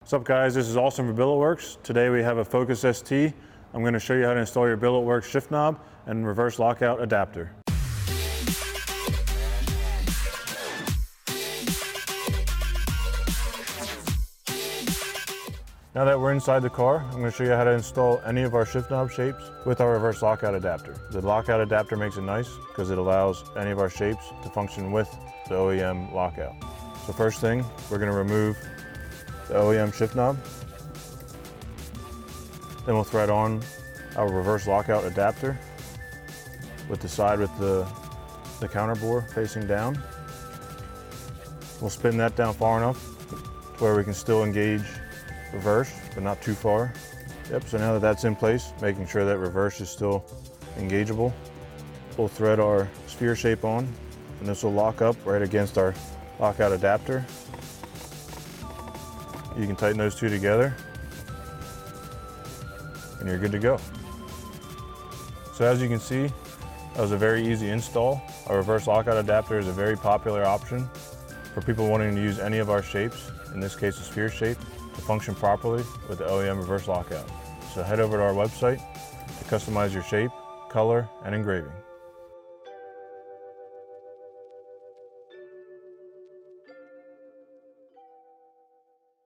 What's up guys, this is Austin for Billetworkz. Today we have a Focus ST. I'm going to show you how to install your Billetworkz shift knob and reverse lockout adapter. Now that we're inside the car, I'm going to show you how to install any of our shift knob shapes with our reverse lockout adapter. The lockout adapter makes it nice because it allows any of our shapes to function with the OEM lockout. So first thing, we're going to remove the OEM shift knob. Then we'll thread on our reverse lockout adapter with the side with the counter bore facing down. We'll spin that down far enough to where we can still engage reverse, but not too far. Yep, so now that that's in place, making sure that reverse is still engageable, we'll thread our sphere shape on, and this will lock up right against our lockout adapter. You can tighten those two together and you're good to go. So as you can see, that was a very easy install. Our reverse lockout adapter is a very popular option for people wanting to use any of our shapes, in this case a sphere shape, to function properly with the OEM reverse lockout. So head over to our website to customize your shape, color, and engraving.